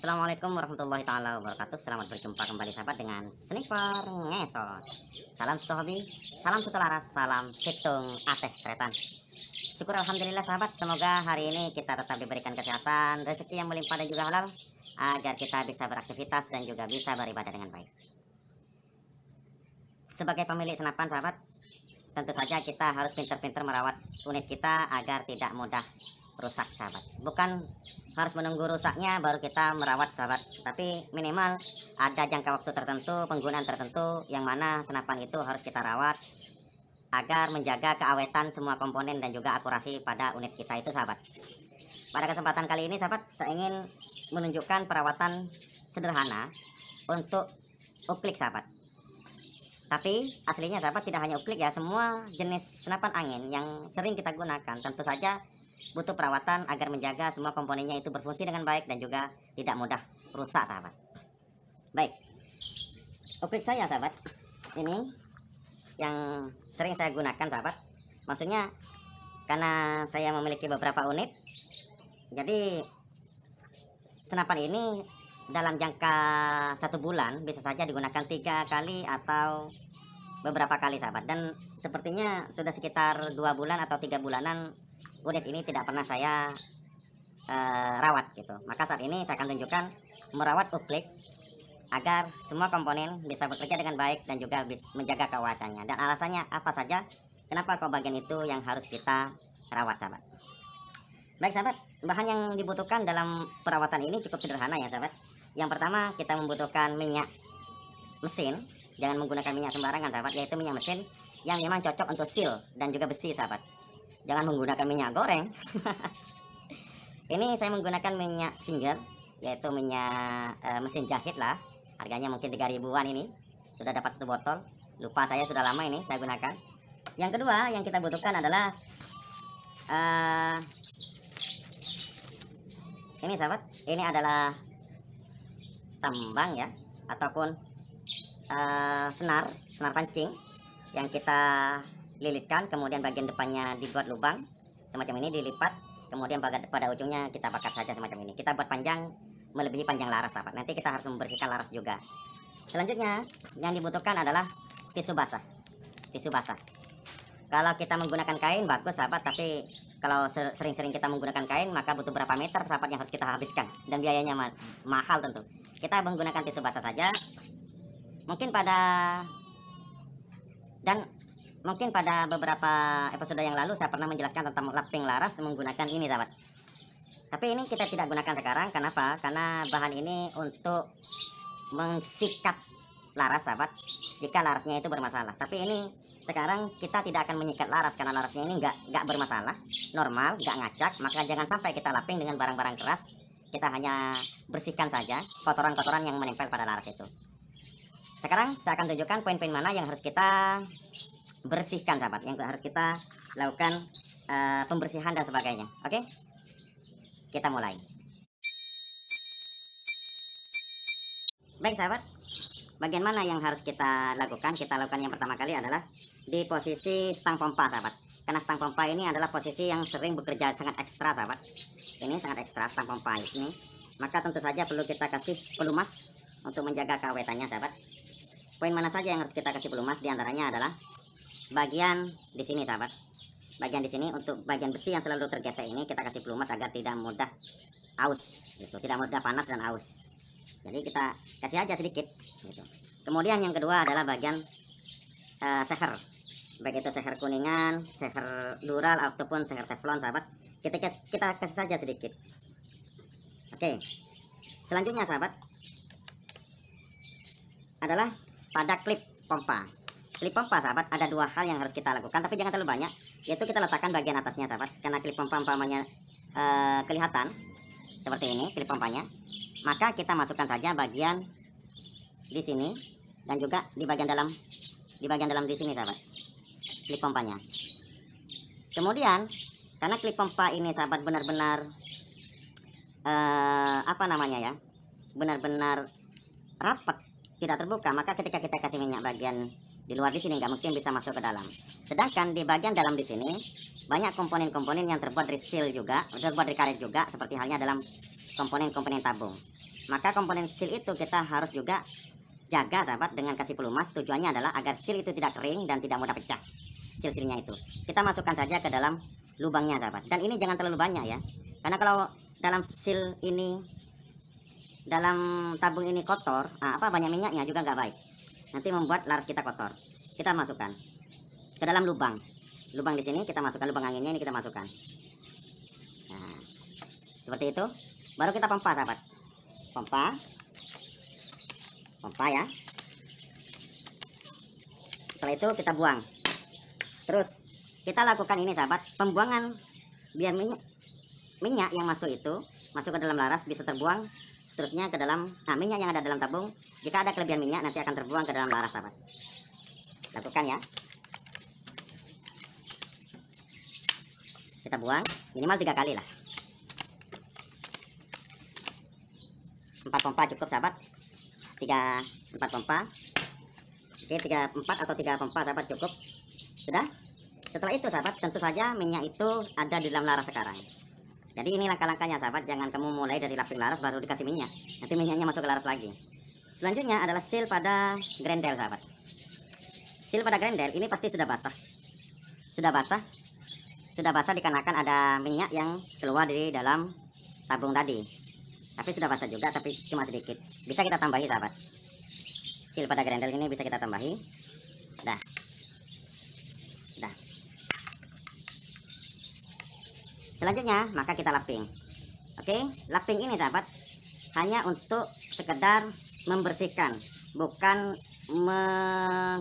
Assalamualaikum warahmatullahi taala wabarakatuh. Selamat berjumpa kembali sahabat dengan Sniper Ngesot. Salam satu hobi, salam satu laras, salam situng ateh tretan. Syukur alhamdulillah sahabat, semoga hari ini kita tetap diberikan kesehatan, rezeki yang melimpah dan juga halal, agar kita bisa beraktivitas dan juga bisa beribadah dengan baik. Sebagai pemilik senapan sahabat, tentu saja kita harus pintar-pintar merawat unit kita agar tidak mudah rusak sahabat. Bukan harus menunggu rusaknya baru kita merawat sahabat, tapi minimal ada jangka waktu tertentu, penggunaan tertentu yang mana senapan itu harus kita rawat agar menjaga keawetan semua komponen dan juga akurasi pada unit kita itu sahabat. Pada kesempatan kali ini sahabat, saya ingin menunjukkan perawatan sederhana untuk uklik sahabat. Tapi aslinya sahabat tidak hanya uklik ya, semua jenis senapan angin yang sering kita gunakan tentu saja butuh perawatan agar menjaga semua komponennya itu berfungsi dengan baik dan juga tidak mudah rusak sahabat. Baik, uklik saya sahabat ini yang sering saya gunakan sahabat. Maksudnya karena saya memiliki beberapa unit, jadi senapan ini dalam jangka 1 bulan bisa saja digunakan 3 kali atau beberapa kali sahabat. Dan sepertinya sudah sekitar 2 bulan atau 3 bulanan unit ini tidak pernah saya rawat gitu. Maka saat ini saya akan tunjukkan merawat uklik agar semua komponen bisa bekerja dengan baik dan juga bisa menjaga keawetannya. Dan alasannya apa saja, kenapa kok bagian itu yang harus kita rawat sahabat. Baik sahabat, bahan yang dibutuhkan dalam perawatan ini cukup sederhana ya sahabat. Yang pertama kita membutuhkan minyak mesin. Jangan menggunakan minyak sembarangan sahabat, yaitu minyak mesin yang memang cocok untuk seal dan juga besi sahabat. Jangan menggunakan minyak goreng. Ini saya menggunakan minyak single, yaitu minyak mesin jahit lah. Harganya mungkin 3 ribuan ini. Sudah dapat 1 botol. Lupa saya sudah lama ini saya gunakan. Yang kedua yang kita butuhkan adalah ini sahabat. Ini adalah tambang ya, ataupun senar pancing yang kita lilitkan, kemudian bagian depannya dibuat lubang semacam ini, dilipat, kemudian pada ujungnya kita bakar saja semacam ini. Kita buat panjang melebihi panjang laras sahabat. Nanti kita harus membersihkan laras juga. Selanjutnya yang dibutuhkan adalah tisu basah. Kalau kita menggunakan kain bagus sahabat, tapi kalau sering-sering kita menggunakan kain maka butuh berapa meter sahabat yang harus kita habiskan dan biayanya mahal tentu. Kita menggunakan tisu basah saja. Mungkin pada beberapa episode yang lalu saya pernah menjelaskan tentang lapping laras menggunakan ini sahabat. Tapi ini kita tidak gunakan sekarang. Kenapa? Karena bahan ini untuk mensikat laras sahabat jika larasnya itu bermasalah. Tapi ini sekarang kita tidak akan menyikat laras karena larasnya ini nggak bermasalah, normal, nggak ngacak. Maka jangan sampai kita lapping dengan barang-barang keras. Kita hanya bersihkan saja kotoran-kotoran yang menempel pada laras itu. Sekarang saya akan tunjukkan poin-poin mana yang harus kita bersihkan sahabat, yang harus kita lakukan pembersihan dan sebagainya. Oke, kita mulai. Baik sahabat, bagian mana yang harus kita lakukan? Kita lakukan yang pertama kali adalah di posisi stang pompa sahabat. Karena stang pompa ini adalah posisi yang sering bekerja sangat ekstra sahabat. Ini sangat ekstra stang pompa ini. Maka tentu saja perlu kita kasih pelumas untuk menjaga keawetannya sahabat. Poin mana saja yang harus kita kasih pelumas? Di antaranya adalah bagian di sini sahabat. Bagian di sini, untuk bagian besi yang selalu tergesek ini kita kasih pelumas agar tidak mudah aus gitu, tidak mudah panas dan aus. Jadi kita kasih aja sedikit gitu. Kemudian yang kedua adalah bagian seher. Baik itu seher kuningan, seher dural ataupun seher teflon sahabat. Kita kasih saja sedikit. Oke. Selanjutnya sahabat adalah pada klip pompa. Klip pompa sahabat, ada 2 hal yang harus kita lakukan, tapi jangan terlalu banyak, yaitu kita letakkan bagian atasnya sahabat. Karena klip pompa umpamanya kelihatan seperti ini klip pompanya, maka kita masukkan saja bagian di sini dan juga di bagian dalam di sini sahabat, klip pompanya. Kemudian karena klip pompa ini sahabat benar-benar benar-benar rapat, tidak terbuka, maka ketika kita kasih minyak bagian di luar di sini nggak mungkin bisa masuk ke dalam. Sedangkan di bagian dalam di sini banyak komponen-komponen yang terbuat dari seal juga, terbuat dari karet juga, seperti halnya dalam komponen-komponen tabung. Maka komponen seal itu kita harus juga jaga sahabat dengan kasih pelumas. Tujuannya adalah agar seal itu tidak kering dan tidak mudah pecah. Seal-sealnya itu kita masukkan saja ke dalam lubangnya sahabat, dan ini jangan terlalu banyak ya, karena kalau dalam seal ini, dalam tabung ini kotor, banyak minyaknya juga nggak baik, nanti membuat laras kita kotor. Kita masukkan ke dalam lubang di sini, kita masukkan lubang anginnya ini, kita masukkan. Nah, seperti itu. Baru kita pompa sahabat, pompa ya. Setelah itu kita buang. Terus kita lakukan ini sahabat, pembuangan biar minyak yang masuk itu masuk ke dalam laras bisa terbuang seterusnya ke dalam minyak yang ada dalam tabung. Jika ada kelebihan minyak nanti akan terbuang ke dalam laras sahabat. Lakukan ya. Kita buang minimal 3 kali lah. 4 pompa cukup sahabat. 4 pompa. Oke, 4 atau 3 pompa sahabat cukup. Sudah. Setelah itu sahabat, tentu saja minyak itu ada di dalam laras sekarang. Jadi ini langkah-langkahnya sahabat, jangan kamu mulai dari laping laras baru dikasih minyak, nanti minyaknya masuk ke laras lagi. Selanjutnya adalah seal pada grendel sahabat. Seal pada grendel ini pasti sudah basah. Sudah basah dikarenakan ada minyak yang keluar dari dalam tabung tadi. Tapi sudah basah juga, tapi cuma sedikit. Bisa kita tambahi sahabat. Seal pada grendel ini bisa kita tambahi. Dah. Selanjutnya maka kita laping. Oke, laping ini sahabat hanya untuk sekedar membersihkan, bukan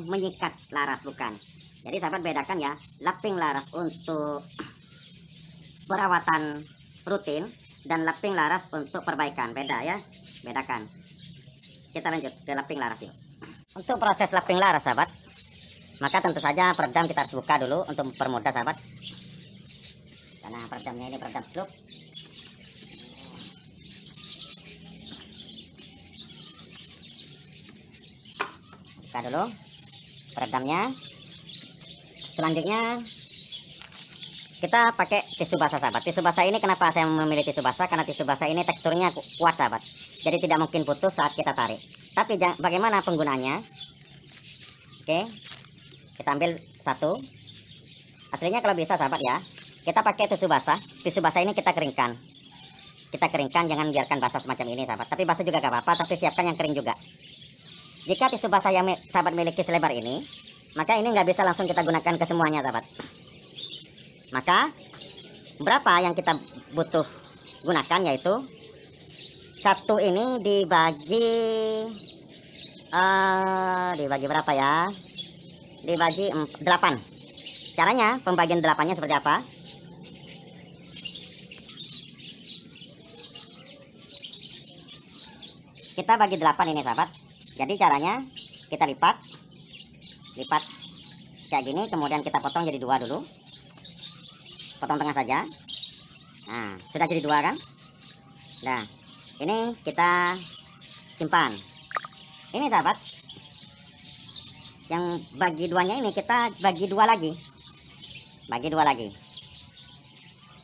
menyikat laras, bukan. Jadi sahabat bedakan ya, laping laras untuk perawatan rutin dan laping laras untuk perbaikan, beda ya, bedakan. Kita lanjut ke laping laras yuk. Untuk proses laping laras sahabat, maka tentu saja peredam kita harus buka dulu untuk mempermudah sahabat. Karena peredamnya ini peredam slope. Buka dulu peredamnya. Selanjutnya kita pakai tisu basah sahabat. Tisu basah ini kenapa saya memilih tisu basah? Karena tisu basah ini teksturnya kuat sahabat, jadi tidak mungkin putus saat kita tarik. Tapi bagaimana penggunaannya? Oke, kita ambil satu. Aslinya kalau bisa sahabat ya, kita pakai tisu basah. Tisu basah ini kita keringkan. Jangan biarkan basah semacam ini sahabat. Tapi basah juga gak apa-apa, tapi siapkan yang kering juga. Jika tisu basah yang sahabat miliki selebar ini, maka ini nggak bisa langsung kita gunakan ke semuanya sahabat. Maka berapa yang kita butuh gunakan, yaitu satu ini dibagi berapa ya? Dibagi 8. Caranya pembagian 8-nya seperti apa? Kita bagi 8 ini sahabat. Jadi caranya kita lipat kayak gini, kemudian kita potong jadi 2 dulu. Potong tengah saja. Nah, sudah jadi 2 kan? Nah, ini kita simpan. Ini sahabat, yang bagi 2-nya ini kita bagi 2 lagi.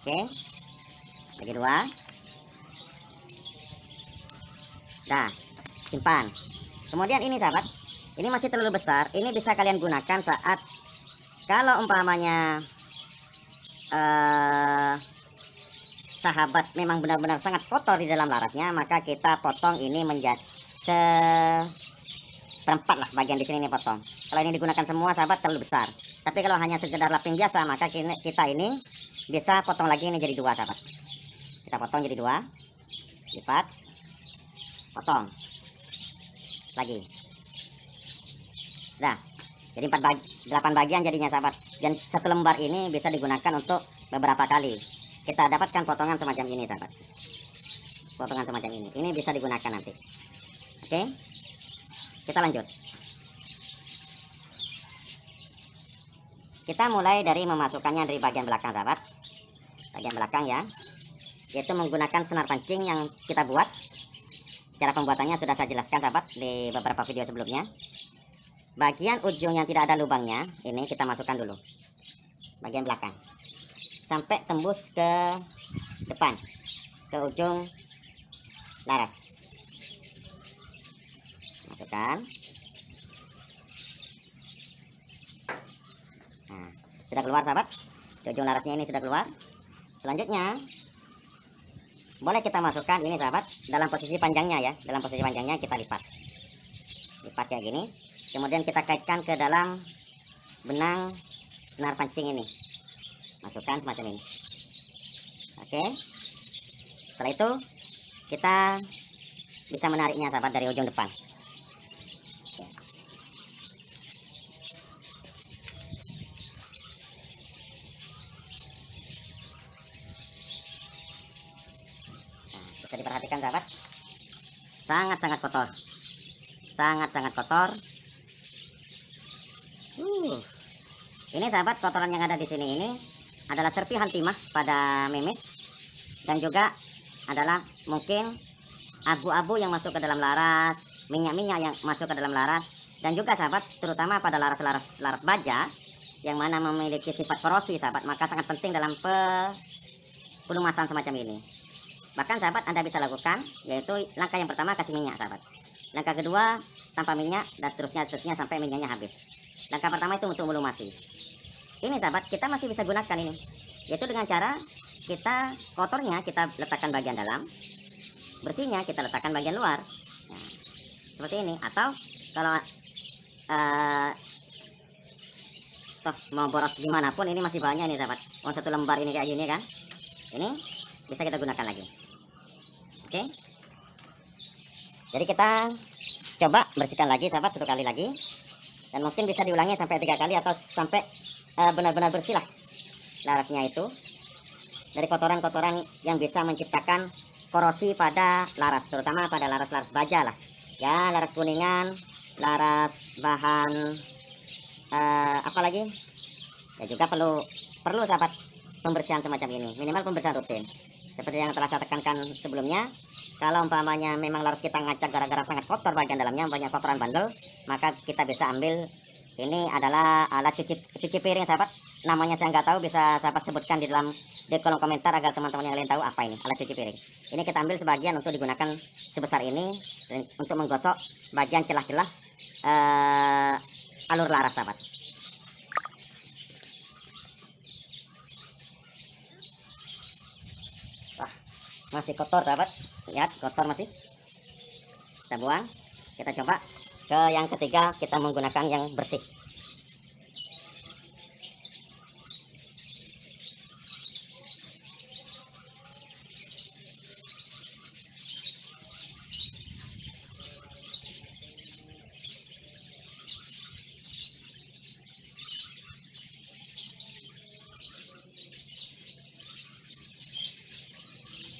Oke, bagi 2. Nah, simpan. Kemudian ini sahabat, ini masih terlalu besar. Ini bisa kalian gunakan saat kalau umpamanya sahabat memang benar-benar sangat kotor di dalam larasnya, maka kita potong ini menjadi seperempat lah, bagian di sini ini potong. Kalau ini digunakan semua sahabat terlalu besar. Tapi kalau hanya sekedar laping biasa, maka kita ini bisa potong lagi ini jadi 2 sahabat. Kita potong jadi 2, lipat, potong lagi. Nah, jadi 8 bagian jadinya sahabat. Dan 1 lembar ini bisa digunakan untuk beberapa kali. Kita dapatkan potongan semacam ini sahabat. Potongan semacam ini. Ini bisa digunakan nanti. Oke, kita lanjut. Kita mulai dari memasukkannya dari bagian belakang sahabat. Bagian belakang ya, yaitu menggunakan senar pancing yang kita buat. Cara pembuatannya sudah saya jelaskan sahabat di beberapa video sebelumnya. Bagian ujung yang tidak ada lubangnya ini kita masukkan dulu, bagian belakang, sampai tembus ke depan, ke ujung laras. masukkan. Nah, sudah keluar sahabat, di ujung larasnya ini sudah keluar. Selanjutnya boleh kita masukkan ini sahabat dalam posisi panjangnya ya, dalam posisi panjangnya kita lipat kayak gini, kemudian kita kaitkan ke dalam benang senar pancing ini, masukkan semacam ini. Oke, setelah itu kita bisa menariknya sahabat dari ujung depan. Bisa diperhatikan sahabat, sangat-sangat kotor, sangat-sangat kotor. Ini sahabat, kotoran yang ada di sini ini adalah serpihan timah pada memis, dan juga adalah mungkin abu-abu yang masuk ke dalam laras, minyak-minyak yang masuk ke dalam laras, dan juga sahabat terutama pada laras baja yang mana memiliki sifat korosi sahabat, maka sangat penting dalam pelumasan semacam ini. Bahkan sahabat Anda bisa lakukan, yaitu langkah yang pertama kasih minyak sahabat, langkah kedua tanpa minyak, dan seterusnya sampai minyaknya habis. Langkah pertama itu untuk melumasi. Ini sahabat kita masih bisa gunakan ini, yaitu dengan cara kita kotornya kita letakkan bagian dalam, bersihnya kita letakkan bagian luar. Nah, seperti ini. Atau kalau toh mau boros dimanapun, ini masih banyak nih sahabat, satu lembar ini kayak gini kan, ini bisa kita gunakan lagi. Oke, jadi kita coba bersihkan lagi sahabat, 1 kali lagi, dan mungkin bisa diulangi sampai 3 kali atau sampai benar-benar bersih lah larasnya itu dari kotoran-kotoran yang bisa menciptakan korosi pada laras, terutama pada laras-laras baja lah ya, laras kuningan, laras bahan apalagi ya, juga perlu sahabat pembersihan semacam ini, minimal pembersihan rutin seperti yang telah saya tekankan sebelumnya. Kalau umpamanya memang laras kita ngacak gara-gara sangat kotor bagian dalamnya, banyak kotoran bandel, maka kita bisa ambil, ini adalah alat cuci piring sahabat, namanya saya nggak tahu, bisa sahabat sebutkan di kolom komentar agar teman-teman yang lain tahu apa ini alat cuci piring. Ini kita ambil sebagian untuk digunakan sebesar ini untuk menggosok bagian celah-celah alur laras sahabat. Wah, masih kotor sahabat, lihat kotor masih, kita buang. Kita coba ke yang ketiga, kita menggunakan yang bersih.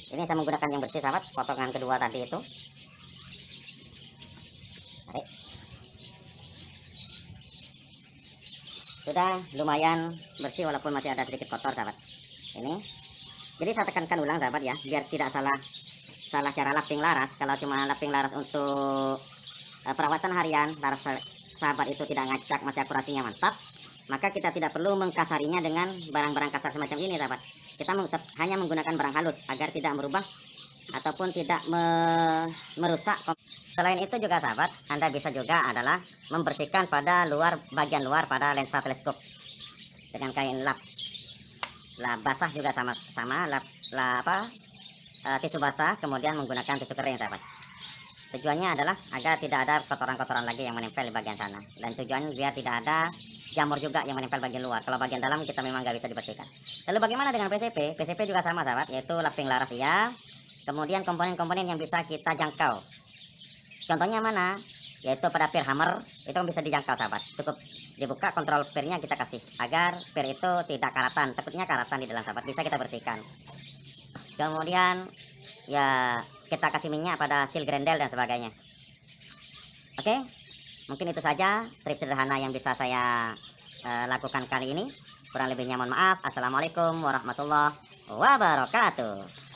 Ini saya menggunakan yang bersih sahabat, potongan kedua tadi itu. Tarik. Sudah lumayan bersih walaupun masih ada sedikit kotor sahabat. Ini. Jadi saya tekankan ulang sahabat ya, biar tidak salah cara lapping laras. Kalau cuma lapping laras untuk perawatan harian, laras sahabat itu tidak ngacak, masih akurasinya mantap, maka kita tidak perlu mengkasarinya dengan barang-barang kasar semacam ini sahabat. Kita hanya menggunakan barang halus agar tidak merubah ataupun tidak merusak. Selain itu juga sahabat, Anda bisa juga adalah membersihkan pada bagian luar pada lensa teleskop dengan kain lap basah juga sama tisu basah, kemudian menggunakan tisu kering sahabat. Tujuannya adalah agar tidak ada kotoran-kotoran lagi yang menempel di bagian sana, dan tujuan biar tidak ada jamur juga yang menempel bagian luar. Kalau bagian dalam kita memang nggak bisa dibersihkan. Lalu bagaimana dengan PCP? PCP juga sama sahabat, yaitu lapping laras ya. Kemudian komponen-komponen yang bisa kita jangkau. Contohnya mana? Yaitu pada pir hammer, itu bisa dijangkau sahabat. Cukup dibuka, kontrol pirnya kita kasih agar pir itu tidak karatan. Takutnya karatan di dalam sahabat, bisa kita bersihkan. Kemudian ya kita kasih minyak pada seal grendel dan sebagainya. Oke, mungkin itu saja tips sederhana yang bisa saya lakukan kali ini. Kurang lebihnya mohon maaf. Assalamualaikum warahmatullahi wabarakatuh.